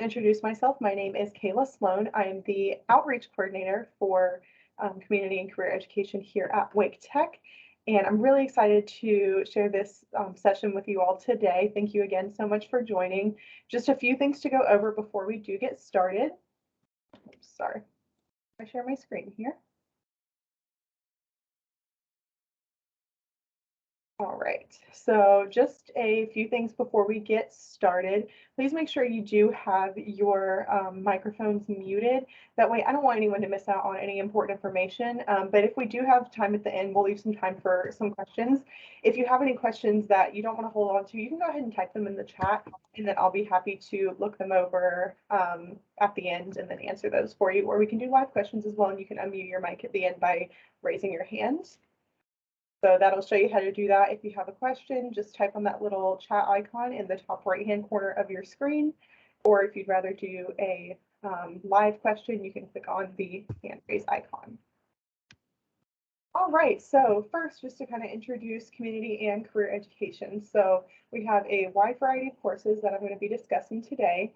Introduce myself. My name is Kayla Sloan. I am the outreach coordinator for community and career education here at Wake Tech. And I'm really excited to share this session with you all today. Thank you again so much for joining. Just a few things to go over before we do get started. Oops, sorry, I share my screen here. All right, so just a few things before we get started. Please make sure you do have your microphones muted. That way, I don't want anyone to miss out on any important information. But if we do have time at the end, we'll leave some time for some questions. If you have any questions that you don't want to hold on to, you can go ahead and type them in the chat, and then I'll be happy to look them over at the end and then answer those for you. Or we can do live questions as well, and you can unmute your mic at the end by raising your hand. So that'll show you how to do that. If you have a question, just type on that little chat icon in the top right-hand corner of your screen. Or if you'd rather do a live question, you can click on the hand raise icon. All right, so first, just to kind of introduce community and career education. So we have a wide variety of courses that I'm going to be discussing today.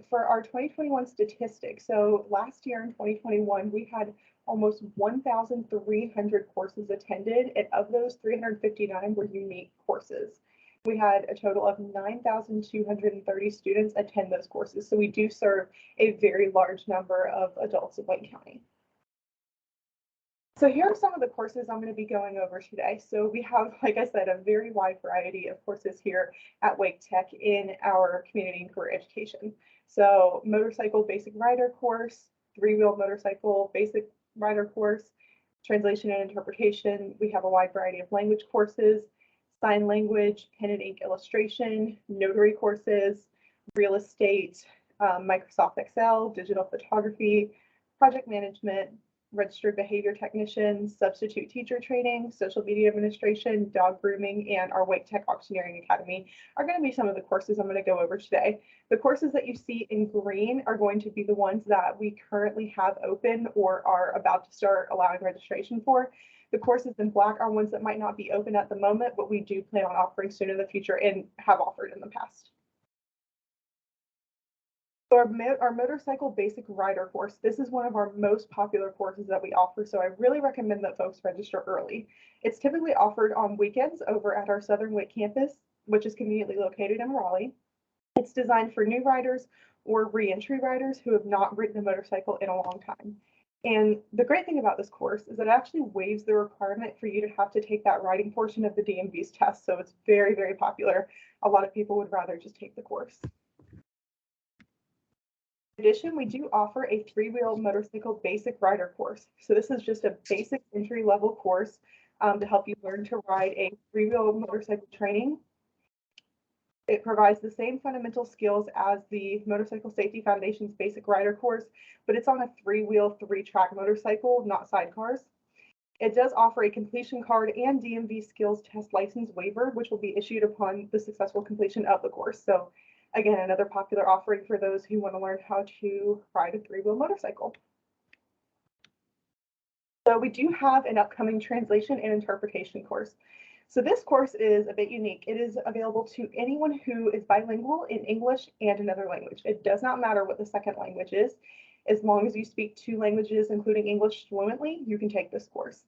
For our 2021 statistics, so last year in 2021, we had almost 1,300 courses attended, and of those, 359 were unique courses. We had a total of 9,230 students attend those courses, so we do serve a very large number of adults in Wayne County. So here are some of the courses I'm going to be going over today. So we have, like I said, a very wide variety of courses here at Wake Tech in our community and career education. So motorcycle basic rider course, three-wheel motorcycle basic rider course, translation and interpretation. We have a wide variety of language courses, sign language, pen and ink illustration, notary courses, real estate, Microsoft Excel, digital photography, project management, registered behavior technician, substitute teacher training, social media administration, dog grooming, and our Wake Tech Auctioneering Academy are going to be some of the courses I'm going to go over today. The courses that you see in green are going to be the ones that we currently have open or are about to start allowing registration for. The courses in black are ones that might not be open at the moment, but we do plan on offering soon in the future and have offered in the past. So our motorcycle basic rider course, this is one of our most popular courses that we offer, so I really recommend that folks register early. It's typically offered on weekends over at our Southern Wake campus, which is conveniently located in Raleigh. It's designed for new riders or re-entry riders who have not ridden a motorcycle in a long time. And the great thing about this course is that it actually waives the requirement for you to have to take that riding portion of the DMV's test, so it's very, very popular. A lot of people would rather just take the course. In addition, we do offer a three-wheel motorcycle basic rider course. So this is just a basic entry-level course to help you learn to ride a three-wheel motorcycle training. It provides the same fundamental skills as the Motorcycle Safety Foundation's basic rider course, but it's on a three-wheel, three-track motorcycle, not sidecars. It does offer a completion card and DMV skills test license waiver, which will be issued upon the successful completion of the course. So again, another popular offering for those who want to learn how to ride a three-wheel motorcycle. So we do have an upcoming translation and interpretation course. So this course is a bit unique. It is available to anyone who is bilingual in English and another language. It does not matter what the second language is. As long as you speak two languages, including English fluently, you can take this course.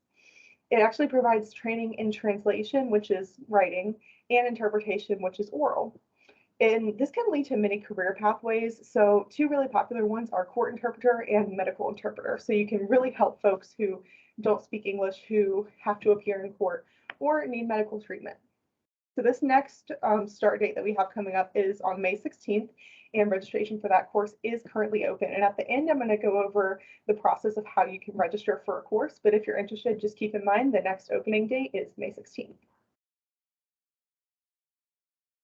It actually provides training in translation, which is writing, and interpretation, which is oral. And this can lead to many career pathways. So two really popular ones are court interpreter and medical interpreter. So you can really help folks who don't speak English, who have to appear in court or need medical treatment. So this next start date that we have coming up is on May 16th, and registration for that course is currently open. And at the end, I'm going to go over the process of how you can register for a course. But if you're interested, just keep in mind the next opening date is May 16th.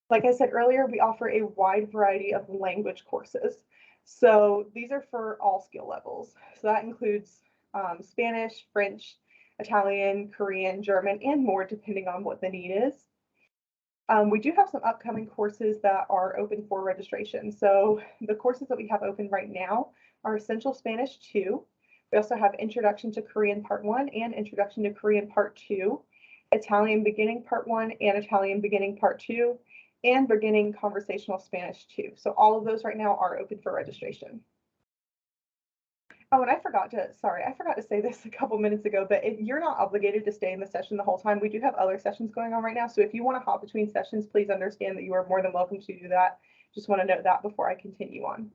Like I said earlier, we offer a wide variety of language courses. So these are for all skill levels. So that includes Spanish, French, Italian, Korean, German, and more, depending on what the need is. We do have some upcoming courses that are open for registration. So the courses that we have open right now are Essential Spanish 2. We also have Introduction to Korean Part 1 and Introduction to Korean Part 2, Italian Beginning Part 1 and Italian Beginning Part 2, and beginning conversational Spanish 2. So all of those right now are open for registration. Oh, and I forgot to say this a couple minutes ago, but you're not obligated to stay in the session the whole time. We do have other sessions going on right now. So if you want to hop between sessions, please understand that you are more than welcome to do that. Just want to note that before I continue on.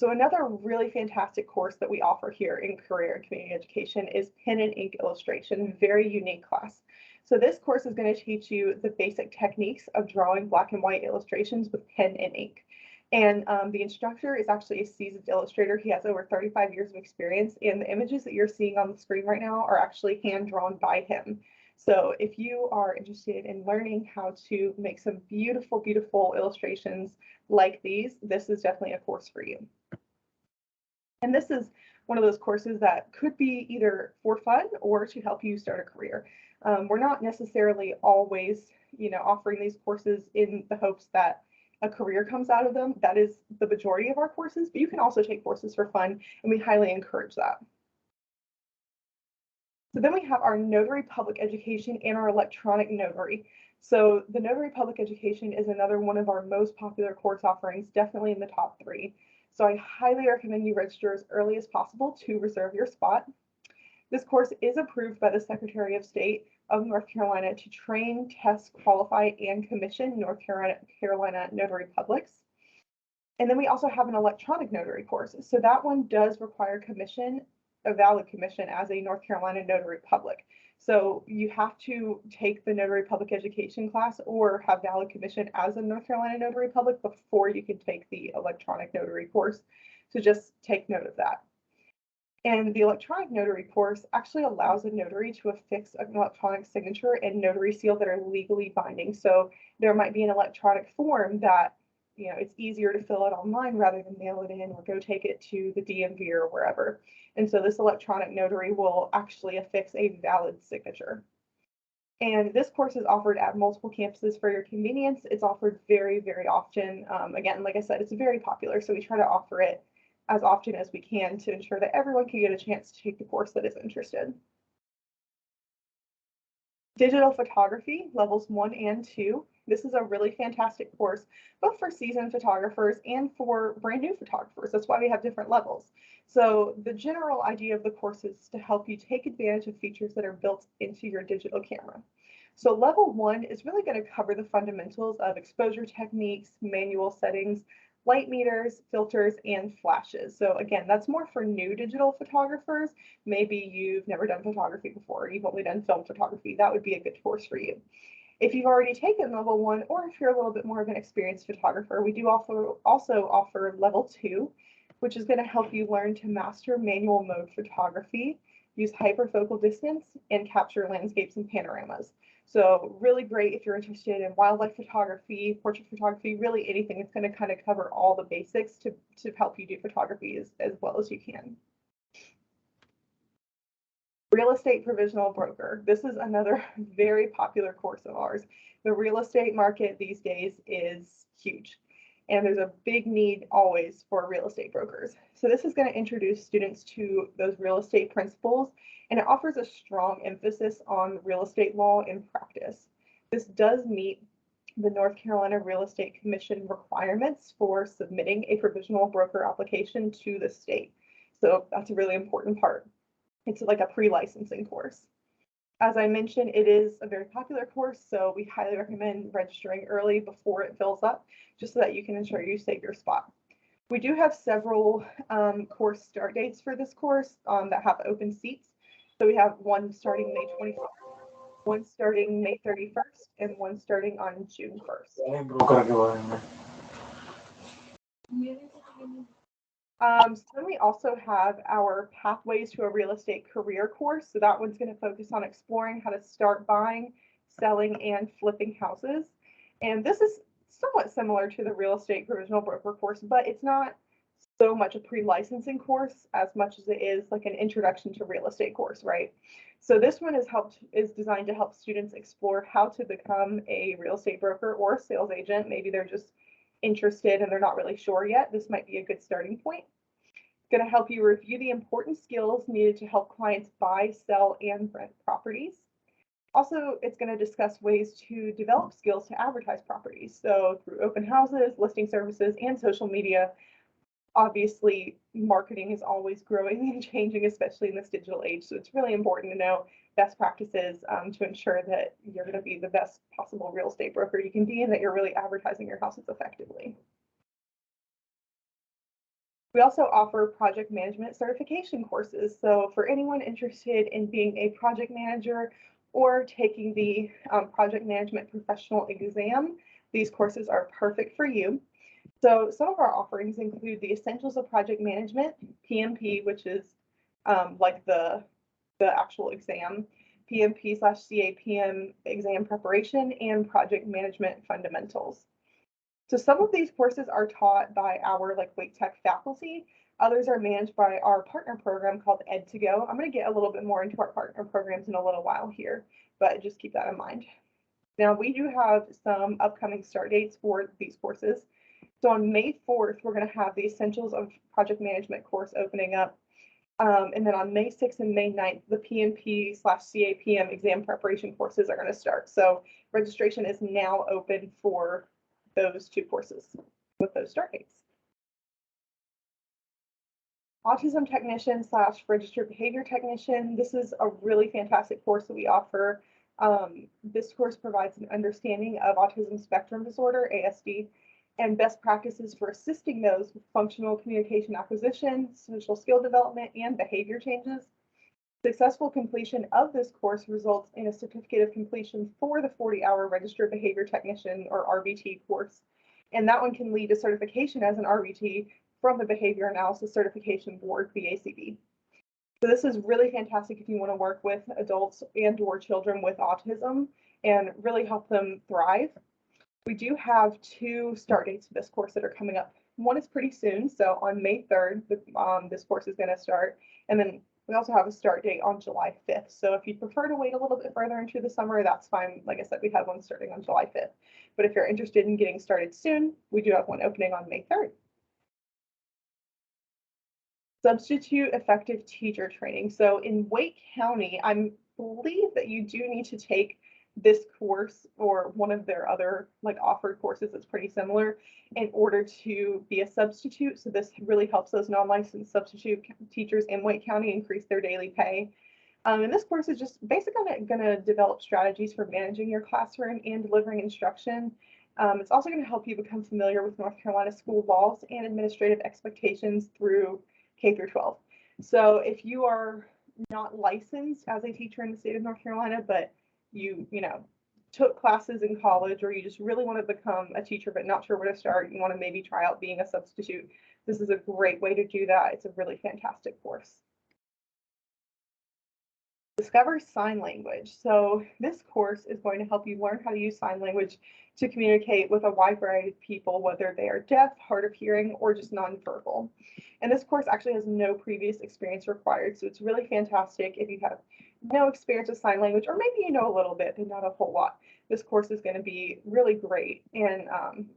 So another really fantastic course that we offer here in Career and Community Education is Pen and Ink Illustration, very unique class. So this course is going to teach you the basic techniques of drawing black and white illustrations with pen and ink. And the instructor is actually a seasoned illustrator. He has over 35 years of experience, and the images that you're seeing on the screen right now are actually hand drawn by him. So if you are interested in learning how to make some beautiful, beautiful illustrations like these, this is definitely a course for you. And this is one of those courses that could be either for fun or to help you start a career. We're not necessarily always, offering these courses in the hopes that a career comes out of them. That is the majority of our courses, but you can also take courses for fun, and we highly encourage that. So then we have our Notary Public Education and our Electronic Notary. So the Notary Public Education is another one of our most popular course offerings, definitely in the top 3. So I highly recommend you register as early as possible to reserve your spot. This course is approved by the Secretary of State of North Carolina to train, test, qualify, and commission North Carolina notary publics. And then we also have an electronic notary course. So that one does require a valid commission as a North Carolina notary public. So you have to take the Notary Public Education class or have valid commission as a North Carolina notary public before you can take the electronic notary course. So just take note of that. And the electronic notary course actually allows a notary to affix an electronic signature and notary seal that are legally binding. So there might be an electronic form that, it's easier to fill out online rather than mail it in or go take it to the DMV or wherever. And so this electronic notary will actually affix a valid signature. And this course is offered at multiple campuses for your convenience. It's offered very, very often. Again, like I said, it's very popular, so we try to offer it as often as we can to ensure that everyone can get a chance to take the course that is interested. Digital photography, levels 1 and 2. This is a really fantastic course, both for seasoned photographers and for brand new photographers. That's why we have different levels. So the general idea of the course is to help you take advantage of features that are built into your digital camera. So level 1 is really going to cover the fundamentals of exposure techniques, manual settings, light meters, filters, and flashes. So again, that's more for new digital photographers. Maybe you've never done photography before, you've only done film photography. That would be a good course for you. If you've already taken level 1, or if you're a little bit more of an experienced photographer, we do also offer level 2, which is going to help you learn to master manual mode photography, use hyperfocal distance, and capture landscapes and panoramas. So really great if you're interested in wildlife photography, portrait photography, really anything. It's going to kind of cover all the basics to help you do photography as well as you can. Real estate provisional broker. This is another very popular course of ours. The real estate market these days is huge, and there's a big need always for real estate brokers. So this is going to introduce students to those real estate principles, and it offers a strong emphasis on real estate law in practice. This does meet the North Carolina Real Estate Commission requirements for submitting a provisional broker application to the state. So that's a really important part. It's like a pre-licensing course. As I mentioned, it is a very popular course, so we highly recommend registering early before it fills up, just so that you can ensure you save your spot. We do have several course start dates for this course that have open seats. So we have one starting May 24th, one starting May 31st, and one starting on June 1st. So then we also have our Pathways to a Real Estate Career course. So that one's going to focus on exploring how to start buying, selling, and flipping houses. And this is somewhat similar to the Real Estate Provisional Broker course, but it's not so much a pre-licensing course as much as it is like an introduction to real estate course, right? So this one is designed to help students explore how to become a real estate broker or a sales agent. Maybe they're just interested and they're not really sure yet. This might be a good starting point. It's going to help you review the important skills needed to help clients buy, sell, and rent properties. Also, it's going to discuss ways to develop skills to advertise properties. So through open houses, listing services, and social media. Obviously, marketing is always growing and changing, especially in this digital age. So it's really important to know best practices to ensure that you're going to be the best possible real estate broker you can be and that you're really advertising your houses effectively. We also offer project management certification courses. So for anyone interested in being a project manager or taking the project management professional exam, these courses are perfect for you. So some of our offerings include the Essentials of Project Management, PMP, which is like the actual exam, PMP/CAPM exam preparation, and project management fundamentals. So some of these courses are taught by our Wake Tech faculty. Others are managed by our partner program called Ed2Go. I'm going to get a little bit more into our partner programs in a little while here, but just keep that in mind. Now, we do have some upcoming start dates for these courses. So on May 4th, we're going to have the Essentials of Project Management course opening up. And then on May 6th and May 9th, the PMP/CAPM exam preparation courses are going to start. So registration is now open for those two courses with those start dates. Autism Technician / Registered Behavior Technician. This is a really fantastic course that we offer. This course provides an understanding of autism spectrum disorder, ASD, and best practices for assisting those with functional communication acquisition, social skill development, and behavior changes. Successful completion of this course results in a certificate of completion for the 40-hour Registered Behavior Technician or RBT course. And that one can lead to certification as an RBT from the Behavior Analysis Certification Board, BACB. So this is really fantastic if you want to work with adults and or children with autism and really help them thrive. We do have two start dates for this course that are coming up. One is pretty soon, so on May 3rd, this course is going to start. And then we also have a start date on July 5th. So if you prefer to wait a little bit further into the summer, that's fine. Like I said, we have one starting on July 5th. But if you're interested in getting started soon, we do have one opening on May 3rd. Substitute effective teacher training. So in Wake County, I believe that you do need to take this course or one of their other offered courses that's pretty similar in order to be a substitute. So this really helps those non-licensed substitute teachers in Wake County increase their daily pay. And this course is just basically going to develop strategies for managing your classroom and delivering instruction. It's also going to help you become familiar with North Carolina school laws and administrative expectations through K through 12. So if you are not licensed as a teacher in the state of North Carolina, but you took classes in college, or you just really want to become a teacher but not sure where to start, you want to maybe try out being a substitute, this is a great way to do that. It's a really fantastic course. Discover sign language. So this course is going to help you learn how to use sign language to communicate with a wide variety of people, whether they are deaf, hard of hearing, or just nonverbal. And this course actually has no previous experience required, so it's really fantastic if you have no experience with sign language, or maybe you know a little bit but not a whole lot. This course is going to be really great and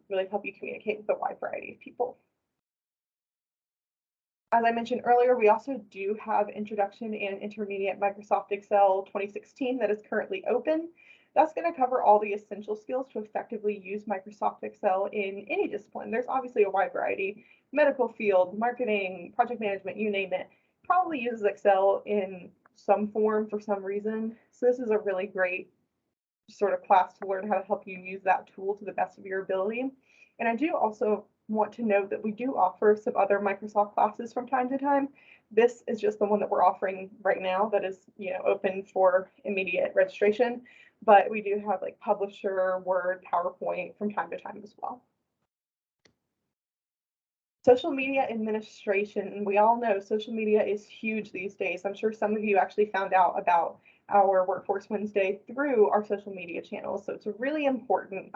really help you communicate with a wide variety of people. As I mentioned earlier, we also do have Introduction and Intermediate Microsoft Excel 2016 that is currently open. That's going to cover all the essential skills to effectively use Microsoft Excel in any discipline. There's obviously a wide variety: medical field, marketing, project management, you name it. Probably uses Excel in some form for some reason. So this is a really great sort of class to learn how to help you use that tool to the best of your ability. And I do also want to note that we do offer some other Microsoft classes from time to time. This is just the one that we're offering right now that is, open for immediate registration, but we do have Publisher, Word, PowerPoint from time to time as well. Social media administration. We all know social media is huge these days. I'm sure some of you actually found out about our Workforce Wednesday through our social media channels. So it's really important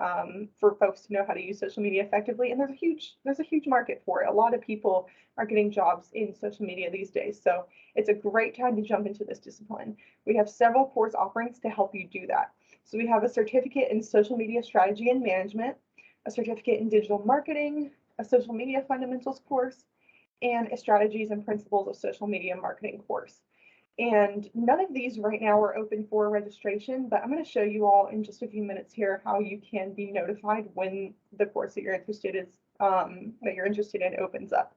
for folks to know how to use social media effectively. And there's a huge market for it. A lot of people are getting jobs in social media these days. So it's a great time to jump into this discipline. We have several course offerings to help you do that. So we have a certificate in social media strategy and management, a certificate in digital marketing, a social media fundamentals course, and a strategies and principles of social media marketing course. And none of these right now are open for registration, but I'm going to show you all in just a few minutes here how you can be notified when the course that you're interested in opens up.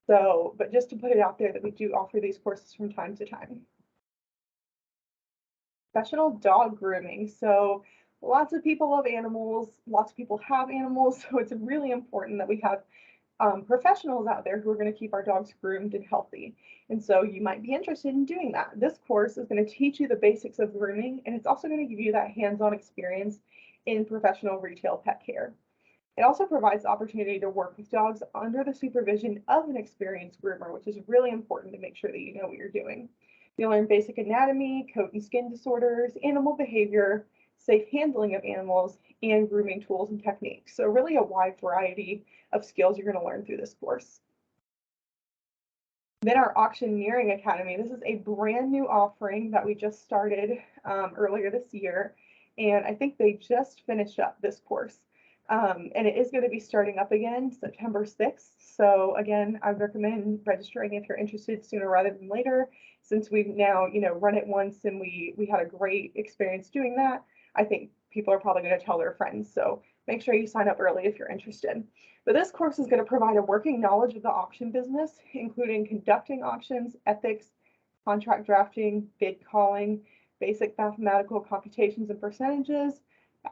So, but just to put it out there that we do offer these courses from time to time. Professional dog grooming. So lots of people love animals, lots of people have animals, so it's really important that we have professionals out there who are going to keep our dogs groomed and healthy. And so you might be interested in doing that. This course is going to teach you the basics of grooming, and it's also going to give you that hands-on experience in professional retail pet care. It also provides the opportunity to work with dogs under the supervision of an experienced groomer, which is really important to make sure that you know what you're doing. You'll learn basic anatomy, coat and skin disorders, animal behavior, safe handling of animals, and grooming tools and techniques. So really a wide variety of skills you're going to learn through this course. Then our Auctioneering Academy. This is a brand new offering that we just started earlier this year, and I think they just finished up this course. And it is going to be starting up again September 6th. So again, I would recommend registering if you're interested sooner rather than later, since we've now, run it once and we had a great experience doing that. I think people are probably going to tell their friends. So make sure you sign up early if you're interested. But this course is going to provide a working knowledge of the auction business, including conducting auctions, ethics, contract drafting, bid calling, basic mathematical computations and percentages,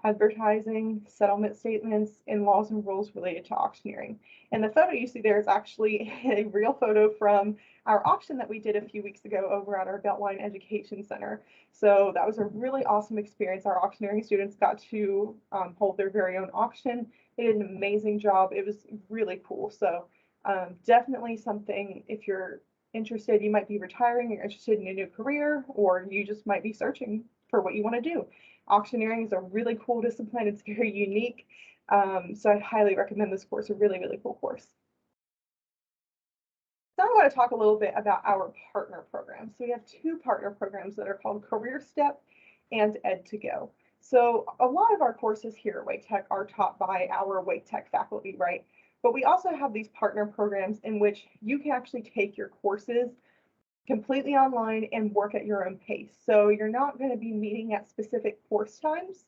advertising, settlement statements, and laws and rules related to auctioneering. And the photo you see there is actually a real photo from our auction that we did a few weeks ago over at our Beltline Education Center. So that was a really awesome experience. Our auctioneering students got to hold their very own auction. They did an amazing job. It was really cool. So definitely something, if you're interested, you might be retiring, you're interested in a new career, or you just might be searching for what you want to do. Auctioneering is a really cool discipline. It's very unique. So I highly recommend this course, a really, really cool course. Now I want to talk a little bit about our partner programs. So we have two partner programs that are called Career Step and Ed2Go. So a lot of our courses here at Wake Tech are taught by our Wake Tech faculty, right? But we also have these partner programs in which you can actually take your courses completely online and work at your own pace. So you're not going to be meeting at specific course times.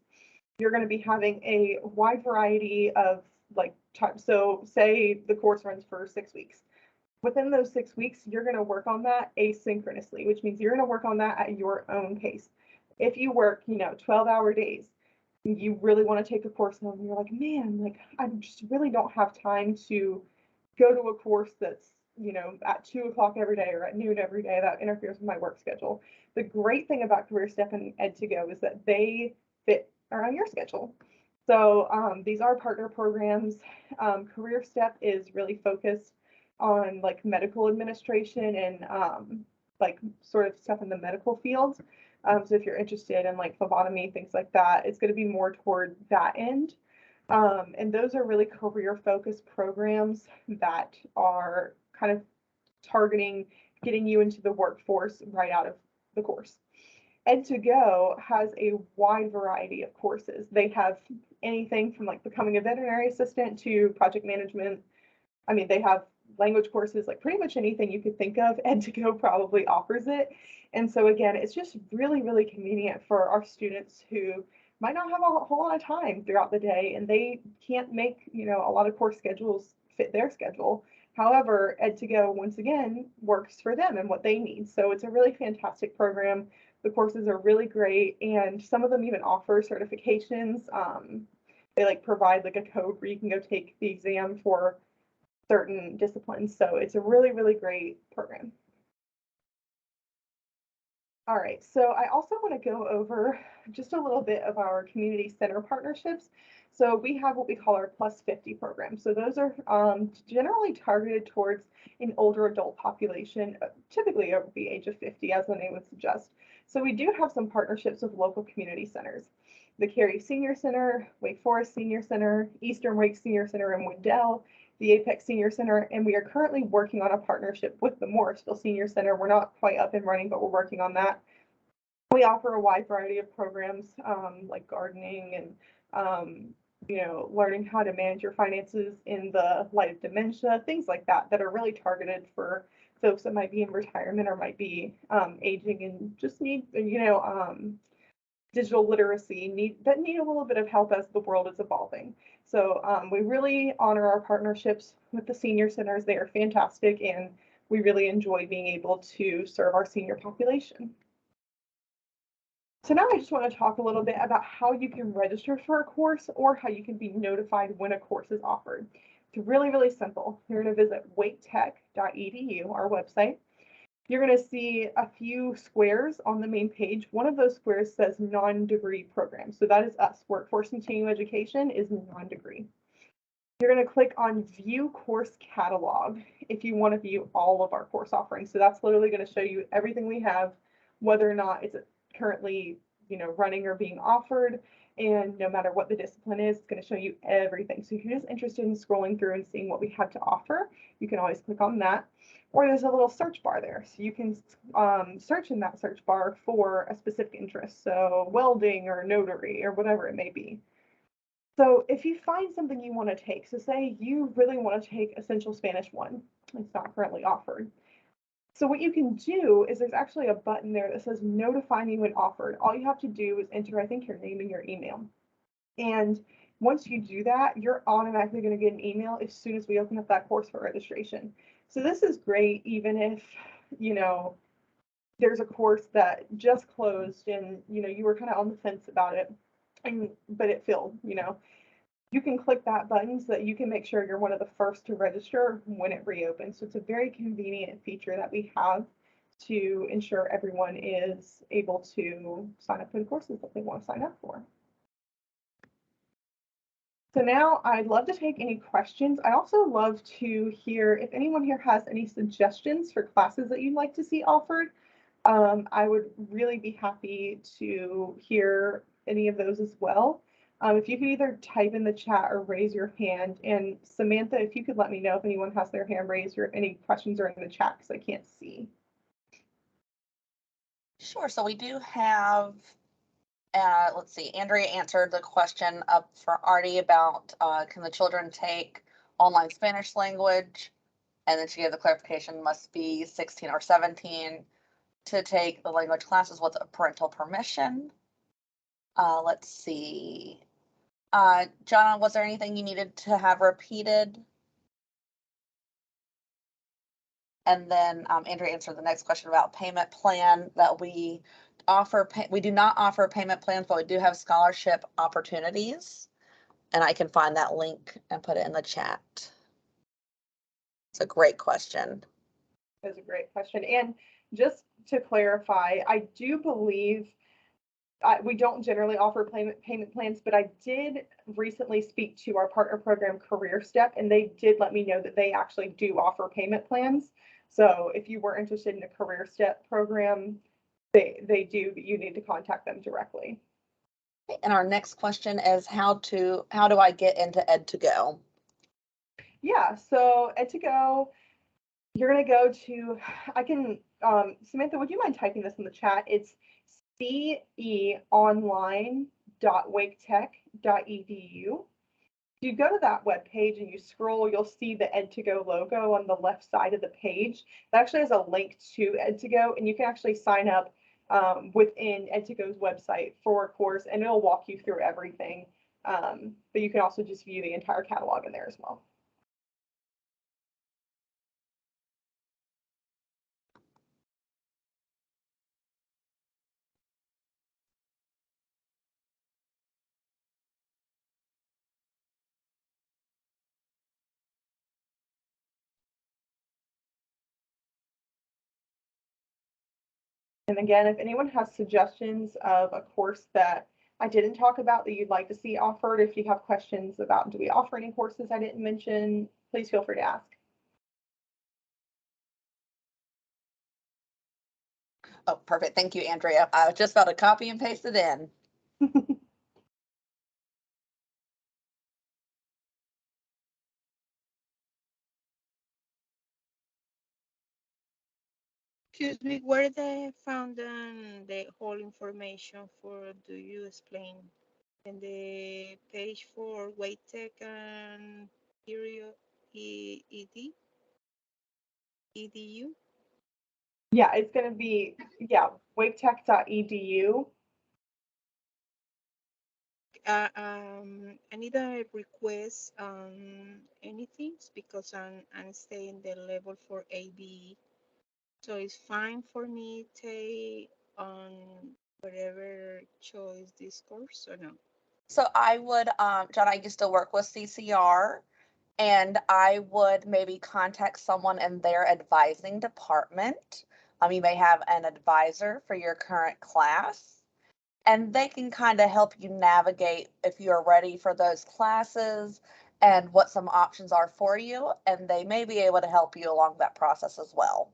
You're going to be having a wide variety of time. So say the course runs for 6 weeks. Within those 6 weeks, you're going to work on that asynchronously, which means you're going to work on that at your own pace. If you work, 12-hour days, you really want to take a course and you're like, man, I just really don't have time to go to a course that's, at 2 o'clock every day or at noon every day. That interferes with my work schedule. The great thing about Career Step and Ed2Go is that they fit around your schedule. So these are partner programs. Career Step is really focused on medical administration and sort of stuff in the medical field. So if you're interested in phlebotomy, things like that, it's going to be more toward that end. And those are really career focused programs that are kind of targeting getting you into the workforce right out of the course. Ed2Go has a wide variety of courses. They have anything from becoming a veterinary assistant to project management. I mean, they have language courses, pretty much anything you could think of. Ed2Go probably offers it. And so again, it's just really, really convenient for our students who might not have a whole lot of time throughout the day and they can't make, a lot of course schedules fit their schedule. However, Ed2Go, once again, works for them and what they need. So it's a really fantastic program. The courses are really great, and some of them even offer certifications. They provide a code where you can go take the exam for certain disciplines. So it's a really, really great program. All right, so I also want to go over just a little bit of our community center partnerships. So we have what we call our Plus 50 program. So those are generally targeted towards an older adult population, typically over the age of 50, as the name would suggest. So we do have some partnerships with local community centers. The Cary Senior Center, Wake Forest Senior Center, Eastern Wake Senior Center in Woodell, the Apex Senior Center, and we are currently working on a partnership with the Morrisville Senior Center. We're not quite up and running, but we're working on that. We offer a wide variety of programs like gardening and learning how to manage your finances in the light of dementia, things like that, that are really targeted for folks that might be in retirement or might be aging and just need, digital literacy need a little bit of help as the world is evolving. So we really honor our partnerships with the senior centers. They are fantastic, and we really enjoy being able to serve our senior population. So now I just want to talk a little bit about how you can register for a course or how you can be notified when a course is offered. It's really, really simple. You're going to visit waketech.edu, our website. You're going to see a few squares on the main page. One of those squares says non-degree program. So that is us. Workforce Continuing Education is non-degree. You're going to click on View Course Catalog if you want to view all of our course offerings. So that's literally going to show you everything we have, whether or not it's currently running or being offered. And no matter what the discipline is, it's going to show you everything. So if you're just interested in scrolling through and seeing what we have to offer, you can always click on that. Or there's a little search bar there. So you can search in that search bar for a specific interest. So welding or notary or whatever it may be. So if you find something you want to take, so say you really want to take Essential Spanish 1, it's not currently offered. So what you can do is there's actually a button there that says notify me when offered. All you have to do is enter, I think, your name and your email. And once you do that, you're automatically going to get an email as soon as we open up that course for registration. So this is great even if, there's a course that just closed and, you were kind of on the fence about it, but it filled, You can click that button so that you can make sure you're one of the first to register when it reopens. So it's a very convenient feature that we have to ensure everyone is able to sign up for the courses that they want to sign up for. So now I'd love to take any questions. I also love to hear if anyone here has any suggestions for classes that you'd like to see offered. I would really be happy to hear any of those as well. If you could either type in the chat or raise your hand. And Samantha, if you could let me know if anyone has their hand raised or if any questions are in the chat because I can't see. Sure. So we do have, let's see, Andrea answered the question up for Artie about can the children take online Spanish language? And then she gave the clarification must be 16 or 17 to take the language classes with a parental permission. Let's see. John, was there anything you needed to have repeated? And then Andrea answered the next question about payment plan that we offer. We do not offer payment plans, but we do have scholarship opportunities. And I can find that link and put it in the chat. It's a great question. That's a great question. And just to clarify, I do believe we don't generally offer payment plans, but I did recently speak to our partner program Career Step, and they did let me know that they actually do offer payment plans. So if you were interested in a Career Step program, they do, but you need to contact them directly. And our next question is how do I get into Ed2Go? Yeah, so Ed2Go, you're going to go to, Samantha, would you mind typing this in the chat? It's ceonline.waketech.edu. If you go to that web page and you scroll, you'll see the Ed2Go logo on the left side of the page. That actually has a link to Ed2Go, and you can actually sign up within Ed2Go's website for a course, and it'll walk you through everything. But you can also just view the entire catalog in there as well. And again, if anyone has suggestions of a course that I didn't talk about that you'd like to see offered, if you have questions about do we offer any courses I didn't mention, please feel free to ask. Oh, perfect. Thank you, Andrea. I was just about to copy and paste it in. Excuse me, where they found the whole information for, do you explain? In the page for WakeTech and period ED? EDU? Yeah, it's going to be, waketech.edu. I need a request on anything because I'm staying the level for AB. So it's fine for me take on whatever choice this course or no? So I would, John, I used to work with CCR, and I would maybe contact someone in their advising department. You may have an advisor for your current class, and they can kind of help you navigate if you're ready for those classes and what some options are for you, and they may be able to help you along that process as well.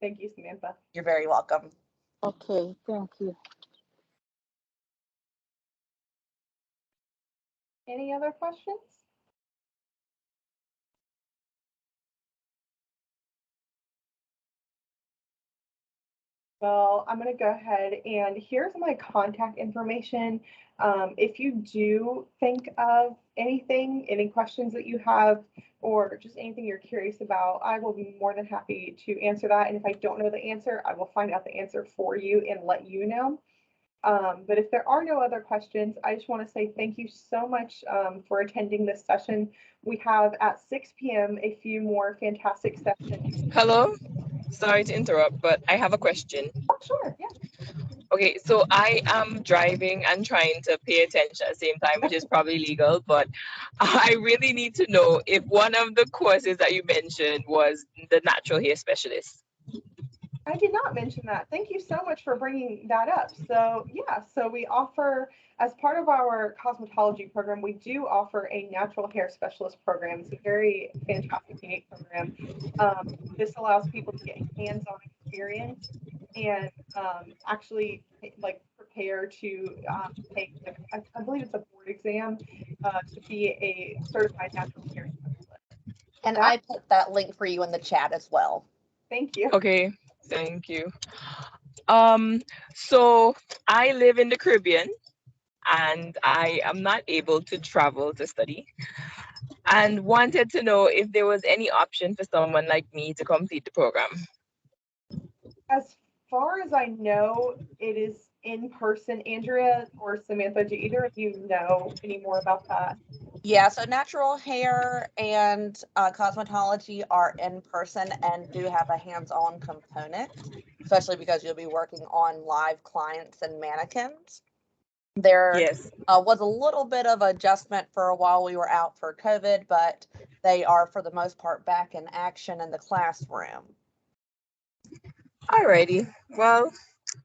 Thank you, Samantha. You're very welcome. Okay, thank you. Any other questions? Well, I'm going to go ahead and here's my contact information. If you do think of anything, any questions that you have, or just anything you're curious about, I will be more than happy to answer that. And if I don't know the answer, I will find out the answer for you and let you know. But if there are no other questions, I just want to say thank you so much for attending this session. We have at 6 p.m. a few more fantastic sessions. Hello, sorry to interrupt, but I have a question. Oh, sure, yeah. Okay, so I am driving and trying to pay attention at the same time, which is probably legal, but I really need to know if one of the courses that you mentioned was the natural hair specialist. I did not mention that. Thank you so much for bringing that up. So yeah, so we offer, as part of our cosmetology program, we do offer a natural hair specialist program. It's a very fantastic, unique program. This allows people to get hands-on experience and actually like prepare to take, like, I believe it's a board exam to be a certified natural hair specialist. And I put that link for you in the chat as well. Thank you. Okay, thank you. So I live in the Caribbean and I am not able to travel to study, and wanted to know if there was any option for someone like me to complete the program. As far as I know, it is in person. Andrea or Samantha, do either of you know any more about that? Yeah, so natural hair and cosmetology are in person and do have a hands-on component, especially because you'll be working on live clients and mannequins. There Yes. was a little bit of adjustment for a while we were out for COVID, but they are for the most part back in action in the classroom. Alrighty. Well,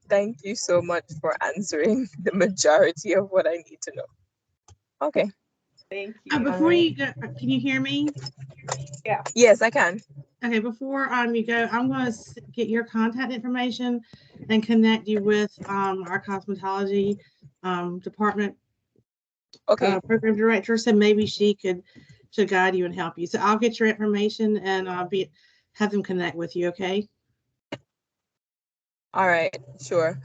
thank you so much for answering the majority of what I need to know. Okay. Thank you. Before you go, can you hear me? Yeah. Yes, I can. Okay, before you go, I'm going to get your contact information and connect you with our cosmetology department program director. So maybe she could guide you and help you. So I'll get your information and have them connect with you. Okay. All right, sure.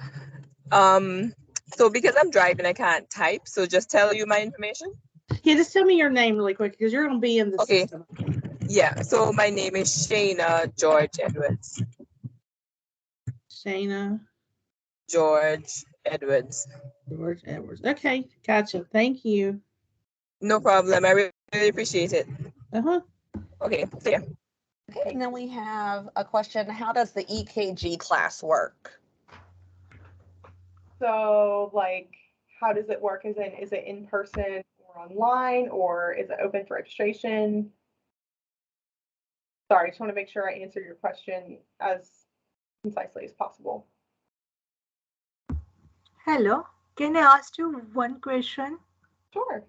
So because I'm driving, I can't type. So just tell you my information. Yeah, just tell me your name really quick because you're going to be in the system. Yeah. So my name is Shayna George Edwards. Shayna George Edwards. George Edwards. Okay, gotcha. Thank you. No problem. I really appreciate it. Okay. See ya. Okay, and then we have a question. How does the EKG class work? So, like, how does it work? Is it in person or online, or is it open for registration? Sorry, I just want to make sure I answer your question as concisely as possible. Hello, can I ask you one question? Sure.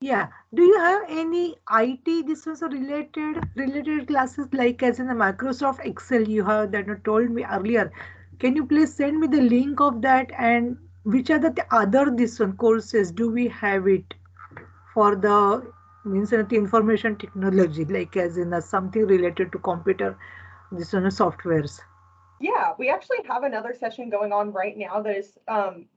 Yeah, do you have any IT, this was a related classes like as in the Microsoft Excel you have that you told me earlier? Can you please send me the link of that, and which are the other this one courses do we have it for the means the information technology, like as in something related to computer, this one softwares? Yeah, we actually have another session going on right now that is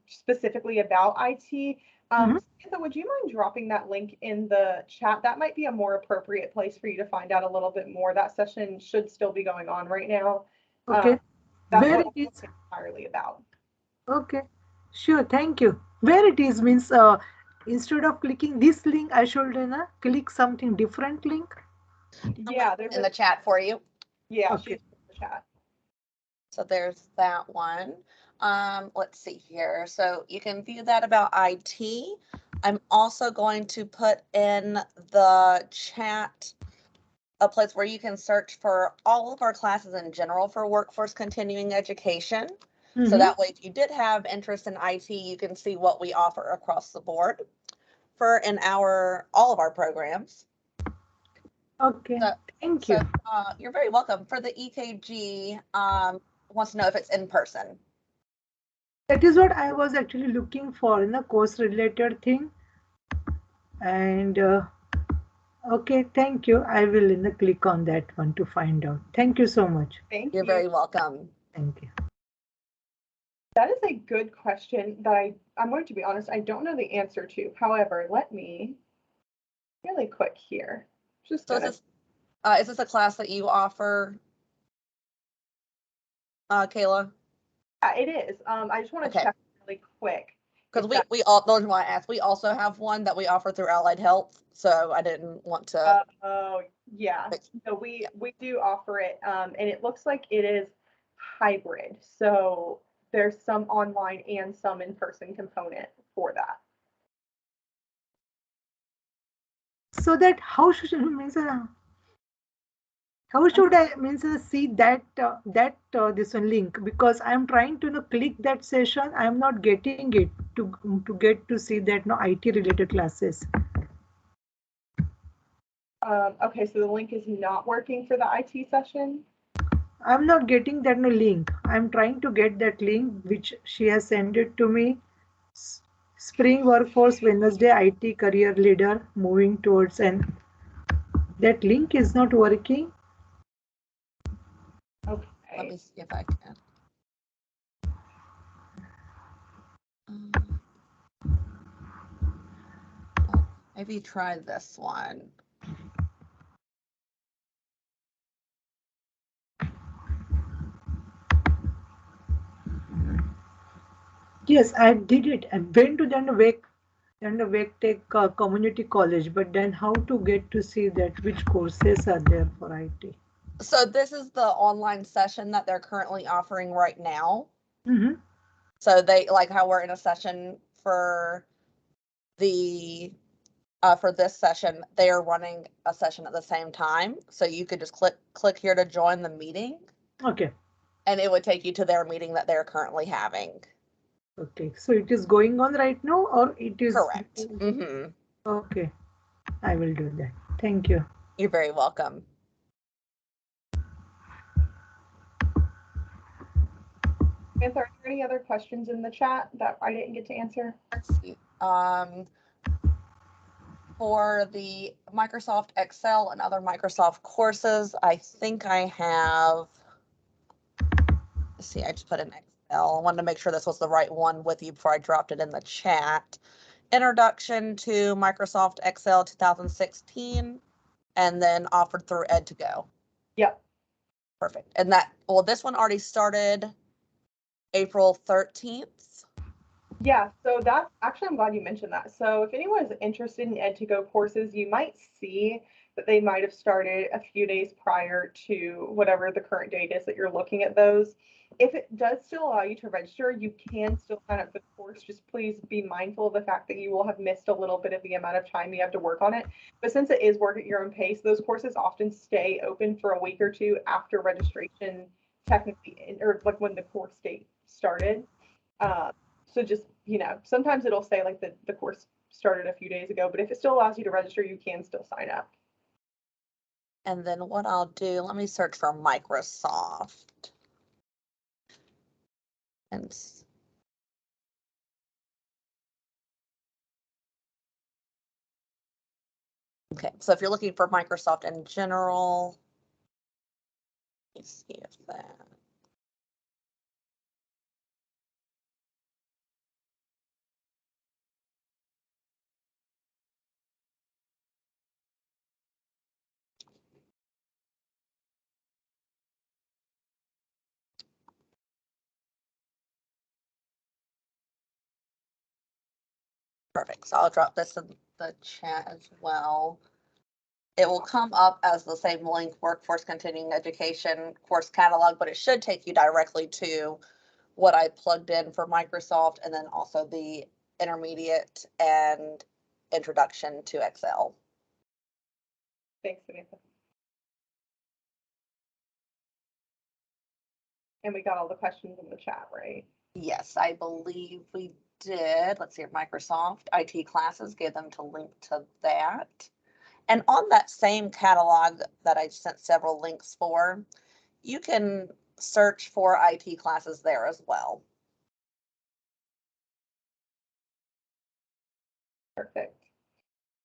specifically about IT. Samantha, would you mind dropping that link in the chat? That might be a more appropriate place for you to find out a little bit more. That session should still be going on right now. Okay. That's Where what it is? it's entirely about. Okay. Sure. Thank you. Where it is means instead of clicking this link, I should click something different link. Yeah, there's in the chat for you. Yeah, Okay. she's in the chat. So there's that one. Let's see here. So you can view that about IT. I'm also going to put in the chat a place where you can search for all of our classes in general for workforce continuing education. So that way, if you did have interest in IT, you can see what we offer across the board for all of our programs. Okay. Thank you. You're very welcome. For the EKG, wants to know if it's in person. That is what I was actually looking for in the course related thing. And okay, thank you. I will click on that one to find out. Thank you so much. Thank You're you. very welcome. Thank you. That is a good question that I'm going to be honest, I don't know the answer to. However, let me really quick here. Just So is this a class that you offer, Kayla? Yeah, it is. I just want to check really quick. Because we also have one that we offer through Allied Health, so I didn't want to. Oh, yeah. So we do offer it, and it looks like it is hybrid. So there's some online and some in-person component for that. So that how should I see that this one link, because I'm trying to click that session. I'm not getting it to get to see that IT related classes. Okay, so the link is not working for the IT session. I'm not getting that link. I'm trying to get that link which she has sent it to me. Spring Workforce Wednesday IT Career Leader moving towards, and that link is not working. Okay. Let me see if I can. Maybe try this one. Yes, I did it. I went to the Wake Tech Community College, but then how to get to see that which courses are there for IT? So this is the online session that they're currently offering right now. Mm-hmm. So they, like how we're in a session for the for this session, they are running a session at the same time. So you could just click here to join the meeting. Okay. And it would take you to their meeting that they're currently having. Okay. So it is going on right now, or it is correct? Mm-hmm. Okay. I will do that. Thank you. You're very welcome. Are there any other questions in the chat that I didn't get to answer? Let's see. For the Microsoft Excel and other Microsoft courses, I think I have, let's see, I just put in Excel. I wanted to make sure this was the right one with you before I dropped it in the chat. Introduction to Microsoft Excel 2016, and then offered through Ed2Go. Yep. Perfect. And this one already started April 13th. Yeah, so that's actually, I'm glad you mentioned that. So if anyone is interested in Ed2Go courses, you might see that they might have started a few days prior to whatever the current date is that you're looking at those. If it does still allow you to register, you can still sign up for the course. Just please be mindful of the fact that you will have missed a little bit of the amount of time you have to work on it. But since it is work at your own pace, those courses often stay open for a week or two after registration technically, or like when the course date started. So just, sometimes it'll say like the course started a few days ago, but if it still allows you to register, you can still sign up. And then what I'll do, let me search for Microsoft. And okay, so if you're looking for Microsoft in general, let me see if that. Perfect. So I'll drop this in the chat as well. It will come up as the same link, Workforce Continuing Education course catalog, but it should take you directly to what I plugged in for Microsoft, and then also the intermediate and introduction to Excel. Thanks, Samantha. And we got all the questions in the chat, right? Yes, I believe we did. Let's see, Microsoft IT classes, gave them to link to that. And on that same catalog that I sent several links for, you can search for IT classes there as well. Perfect.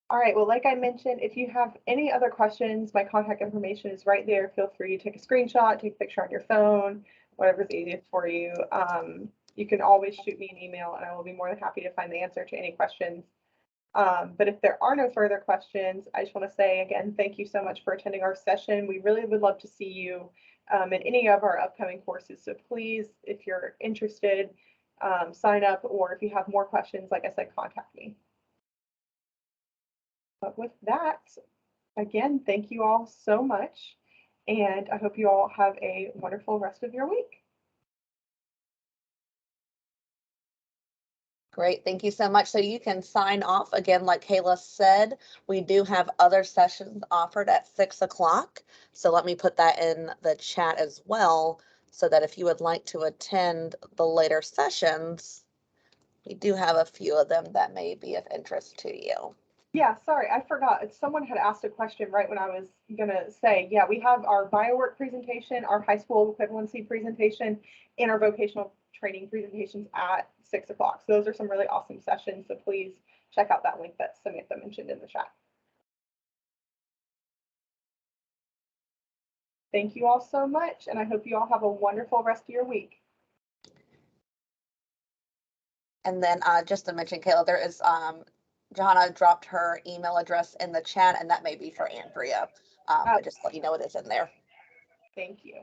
All right, well, like I mentioned, if you have any other questions, my contact information is right there. Feel free to take a screenshot, take a picture on your phone, whatever's easiest for you. You can always shoot me an email and I will be more than happy to find the answer to any questions. But if there are no further questions, I just want to say again, thank you so much for attending our session. We really would love to see you in any of our upcoming courses. So please, if you're interested, sign up, or if you have more questions, like I said, contact me. But with that, again, thank you all so much. And I hope you all have a wonderful rest of your week. Great, thank you so much. So you can sign off again, like Kayla said, we do have other sessions offered at 6 o'clock. So let me put that in the chat as well, so that if you would like to attend the later sessions, we do have a few of them that may be of interest to you. Yeah, sorry, I forgot. Someone had asked a question right when I was gonna say, yeah, we have our biowork presentation, our high school equivalency presentation, and our vocational training presentations at 6 o'clock. So those are some really awesome sessions. So please check out that link that Samantha mentioned in the chat. Thank you all so much, and I hope you all have a wonderful rest of your week. And then just to mention, Kayla, there is Johanna dropped her email address in the chat, and that may be for Andrea. But just let you know it is in there. Thank you.